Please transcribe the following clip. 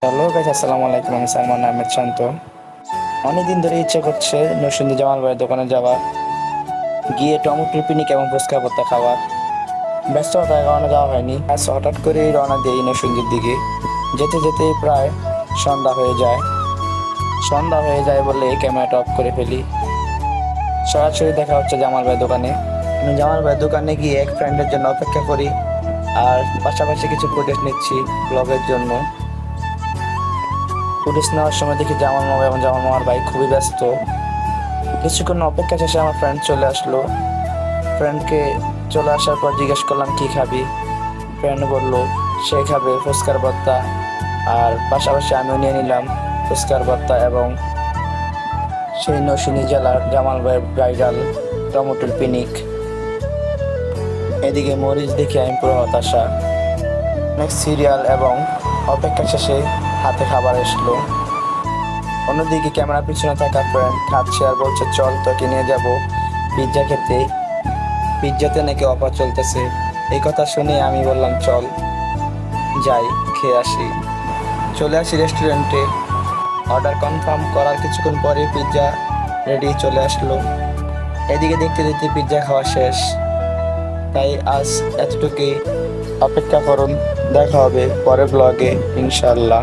Hello guys, আসসালামু আলাইকুম। আমি সালমান আহমেদ শান্ত। অনেকদিন ধরে ইচ্ছে করছে নরসিংদী জামাল ভাইয়ের দোকানে যাওয়ার, গিয়ে টমেটোর পিনিক এবং ফুচকা ভর্তা খাওয়ার। ব্যস্ততার কারণে যাওয়া হয়নি। আজ হঠাৎ করেই রওনা দিই নরসিংদীর দিকে। যেতে যেতেই প্রায় সন্ধ্যা হয়ে যায়। সন্ধ্যা হয়ে যায় বলে ক্যামেরাটা অফ করে ফেলি। সরাসরি দেখা হচ্ছে জামাল ভাইয়ের দোকানে। আমি জামাল ভাইয়ের দোকানে গিয়ে এক ফ্রেন্ডের জন্য অপেক্ষা করি, আর পাশাপাশি কিছু ফুটেজ নিচ্ছি ব্লগের জন্য। ফুটেজ নেওয়ার সময় দেখি জামাল মামা এবং জামাল মামার ভাই খুবই ব্যস্ত। কিছুক্ষণ অপেক্ষা শেষে আমার ফ্রেন্ড চলে আসলো। ফ্রেন্ডকে চলে আসার পর জিজ্ঞেস করলাম কি খাবি। ফ্রেন্ড বলল সে খাবে ফুচকার ভর্তা, আর পাশাপাশি আমিও নিয়ে নিলাম ফুচকার ভর্তা এবং সেই নরসিংদী জেলার জামাল ভাইয়ের ভাইরাল টমেটোর পিনিক। এদিকে মরিচ দেখে আমি পুরো হতাশা। অনেক সিরিয়াল এবং অপেক্ষা শেষে হাতে খাবার আসলো। অন্যদিকে ক্যামেরা পিছনে থাকা ফ্রেন্ড খাচ্ছে আর বলছে চল তোকে নিয়ে যাব পিৎজা খেতে, পিৎজাতে নাকি অফার চলতেছে। এই কথা শুনে আমি বললাম চল যাই, খেয়ে আসি। চলে আসি রেস্টুরেন্টে। অর্ডার কনফার্ম করার কিছুক্ষণ পরে পিৎজা রেডি চলে আসলো। এদিকে দেখতে দেখতে পিৎজা খাওয়া শেষ। তাই আজ এতটুকুই। অপেক্ষা করুন, দেখা হবে পরের ব্লগে ইনশাল্লাহ।